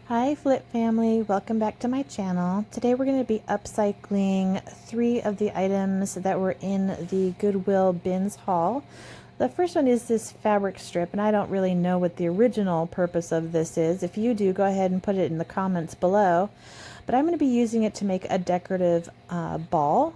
Hi Flip family, welcome back to my channel. Today we're going to be upcycling 3 of the items that were in the Goodwill bins haul. The first one is this fabric strip, and I don't really know what the original purpose of this is. If you do, go ahead and put it in the comments below. But I'm going to be using it to make a decorative ball.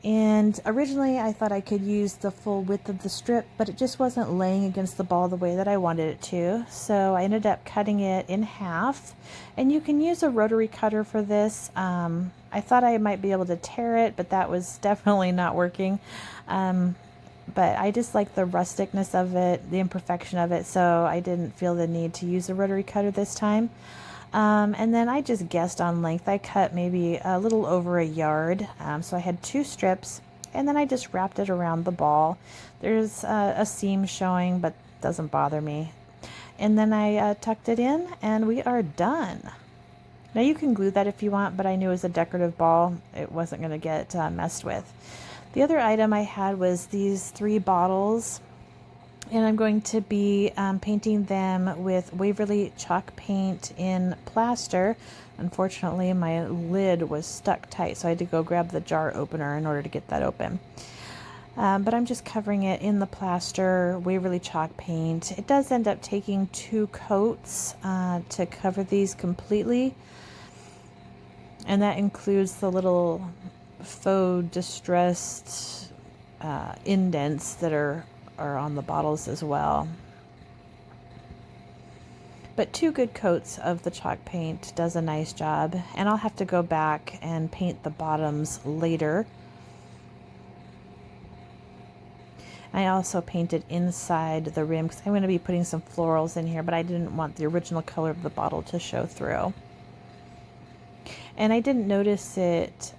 And originally I thought I could use the full width of the strip, but it just wasn't laying against the ball the way that I wanted it to. So I ended up cutting it in half, and you can use a rotary cutter for this. I thought I might be able to tear it, but that was definitely not working. But I just like the rusticness of it, the imperfection of it, so I didn't feel the need to use a rotary cutter this time. And then I just guessed on length. I cut maybe a little over a yard. So I had 2 strips, and then I just wrapped it around the ball. There's a seam showing, but doesn't bother me. And then I tucked it in, and we are done. Now you can glue that if you want, but I knew it was a decorative ball. It wasn't going to get messed with. The other item I had was these 3 bottles. And I'm going to be painting them with Waverly chalk paint in plaster. Unfortunately, my lid was stuck tight, so I had to go grab the jar opener in order to get that open. But I'm just covering it in the plaster, Waverly chalk paint. It does end up taking 2 coats to cover these completely. And that includes the little faux distressed indents that are on the bottles as well. But 2 good coats of the chalk paint does a nice job, and I'll have to go back and paint the bottoms later. I also painted inside the rim because I'm going to be putting some florals in here, but I didn't want the original color of the bottle to show through. And I didn't notice it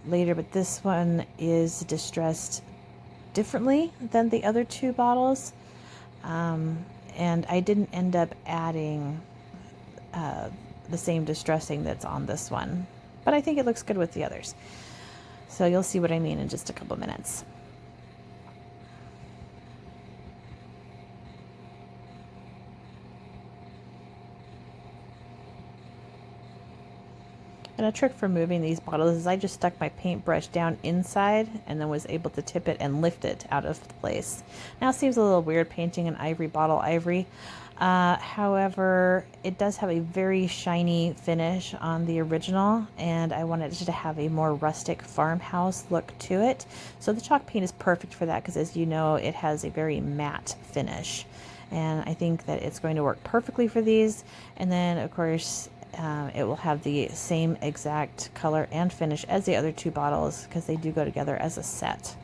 later, but this one is distressed differently than the other 2 bottles, and I didn't end up adding the same distressing that's on this one, but I think it looks good with the others, so you'll see what I mean in just a couple minutes. And a trick for moving these bottles is I just stuck my paintbrush down inside and then was able to tip it and lift it out of place. Now it seems a little weird painting an ivory bottle ivory. However, it does have a very shiny finish on the original, and I wanted it to have a more rustic farmhouse look to it. So the chalk paint is perfect for that because, as you know, it has a very matte finish. And I think that it's going to work perfectly for these. And then, of course, it will have the same exact color and finish as the other 2 bottles because they do go together as a set.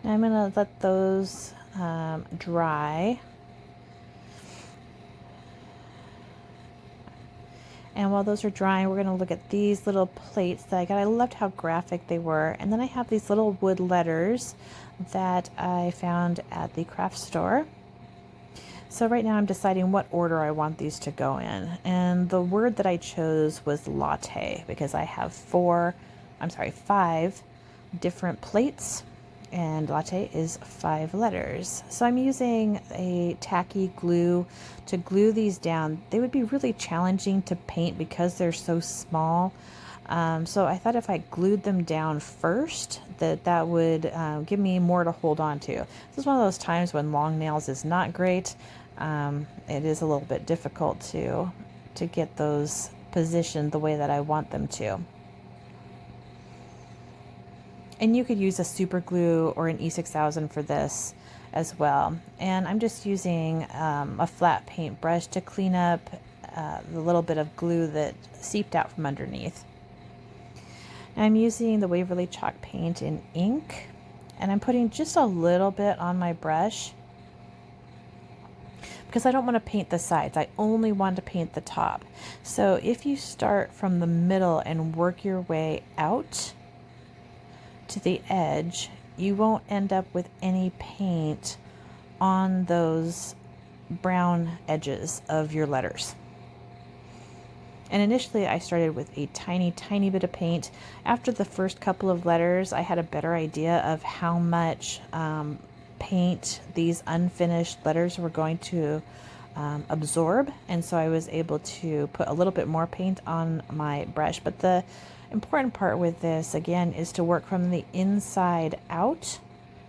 Now I'm going to let those dry. And while those are drying, we're going to look at these little plates that I got. I loved how graphic they were. And then I have these little wood letters that I found at the craft store. So right now I'm deciding what order I want these to go in. And the word that I chose was latte because I have 5 different plates, and latte is 5 letters. So I'm using a tacky glue to glue these down. They would be really challenging to paint because they're so small. So I thought if I glued them down first, that would give me more to hold on to. This is one of those times when long nails is not great. It is a little bit difficult to get those positioned the way that I want them to. And you could use a super glue or an E6000 for this as well. And I'm just using a flat paintbrush to clean up the little bit of glue that seeped out from underneath. And I'm using the Waverly chalk paint in ink, and I'm putting just a little bit on my brush because I don't want to paint the sides. I only want to paint the top. So if you start from the middle and work your way out to the edge, you won't end up with any paint on those brown edges of your letters. And initially I started with a tiny bit of paint. After the first couple of letters, I had a better idea of how much paint these unfinished letters were going to absorb. And so I was able to put a little bit more paint on my brush. But the important part with this, again, is to work from the inside out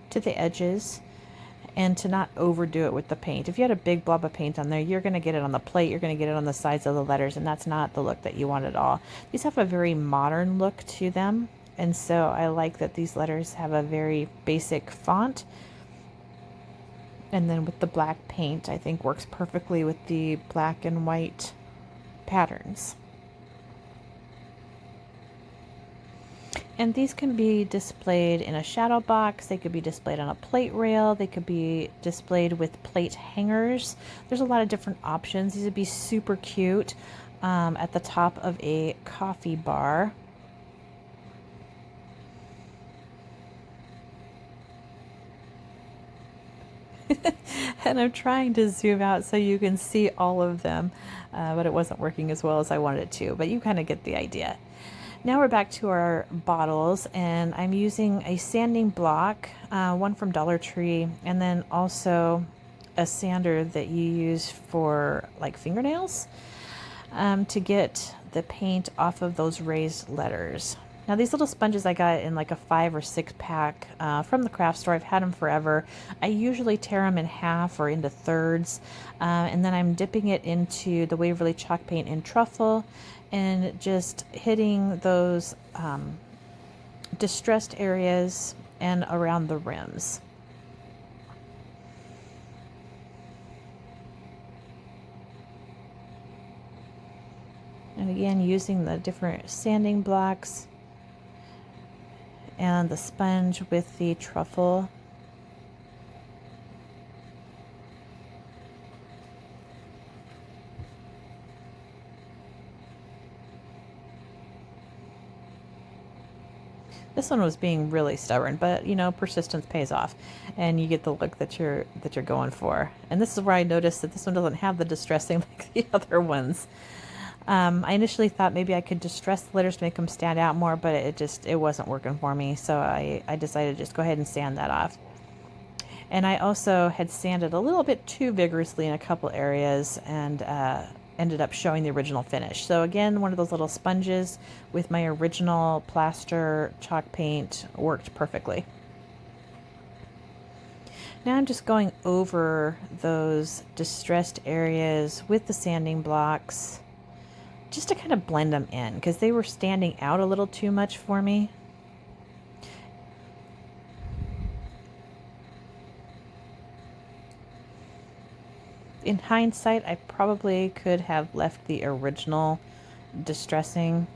to the edges and to not overdo it with the paint. If you had a big blob of paint on there, you're going to get it on the plate, you're going to get it on the sides of the letters, and that's not the look that you want at all. These have a very modern look to them, and so I like that these letters have a very basic font. And then with the black paint, I think works perfectly with the black and white patterns. And these can be displayed in a shadow box, they could be displayed on a plate rail, they could be displayed with plate hangers. There's a lot of different options. These would be super cute at the top of a coffee bar. And I'm trying to zoom out so you can see all of them, but it wasn't working as well as I wanted it to, but you kind of get the idea. Now we're back to our bottles, and I'm using a sanding block, one from Dollar Tree, and then also a sander that you use for like fingernails, to get the paint off of those raised letters. Now these little sponges I got in like a 5 or 6 pack from the craft store. I've had them forever. I usually tear them in half or into thirds, and then I'm dipping it into the Waverly chalk paint in truffle and just hitting those distressed areas and around the rims. And again, using the different sanding blocks and the sponge with the truffle. This one was being really stubborn, but you know, persistence pays off, and you get the look that you're going for. And this is where I noticed that this one doesn't have the distressing like the other ones. I initially thought maybe I could distress the letters to make them stand out more, but it wasn't working for me. So I decided to just go ahead and sand that off. And I also had sanded a little bit too vigorously in a couple areas, and ended up showing the original finish. So again, one of those little sponges with my original plaster chalk paint worked perfectly. Now I'm just going over those distressed areas with the sanding blocks just to kind of blend them in, because they were standing out a little too much for me. In hindsight, I probably could have left the original distressing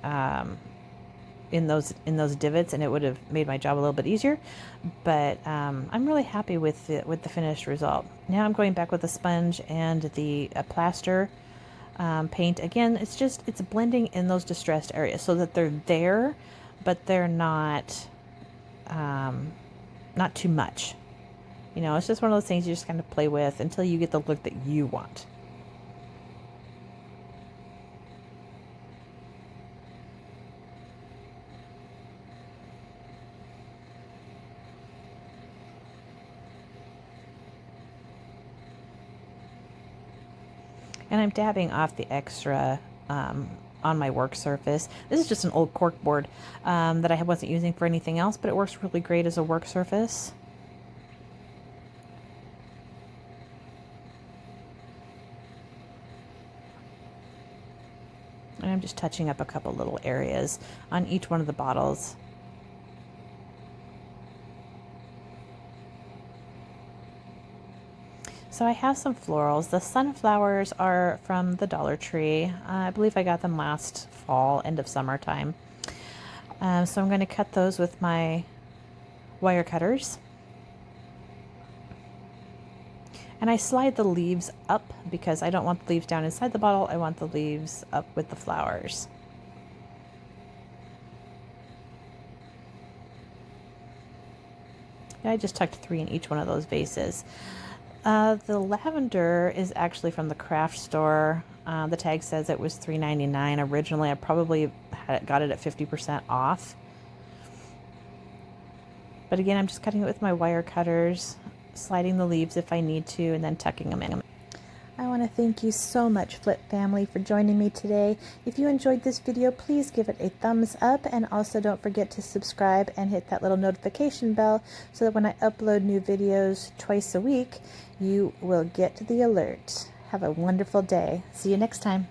in those divots, and it would have made my job a little bit easier. But I'm really happy with the finished result. Now I'm going back with a sponge and the plaster paint. Again, it's blending in those distressed areas so that they're there, but they're not too much. You know, it's just one of those things you just kind of play with until you get the look that you want. And I'm dabbing off the extra on my work surface. This is just an old cork board that I wasn't using for anything else, but it works really great as a work surface. And I'm just touching up a couple little areas on each one of the bottles. So I have some florals. The sunflowers are from the Dollar Tree. I believe I got them last fall, end of summertime. So I'm going to cut those with my wire cutters. And I slide the leaves up because I don't want the leaves down inside the bottle. I want the leaves up with the flowers. And I just tucked 3 in each one of those vases. The lavender is actually from the craft store. The tag says it was $3.99. Originally, I probably got it at 50% off. But again, I'm just cutting it with my wire cutters, sliding the leaves if I need to, and then tucking them in. I want to thank you so much, Flip family, for joining me today. If you enjoyed this video, please give it a thumbs up, and also don't forget to subscribe and hit that little notification bell so that when I upload new videos twice a week, you will get the alert. Have a wonderful day. See you next time.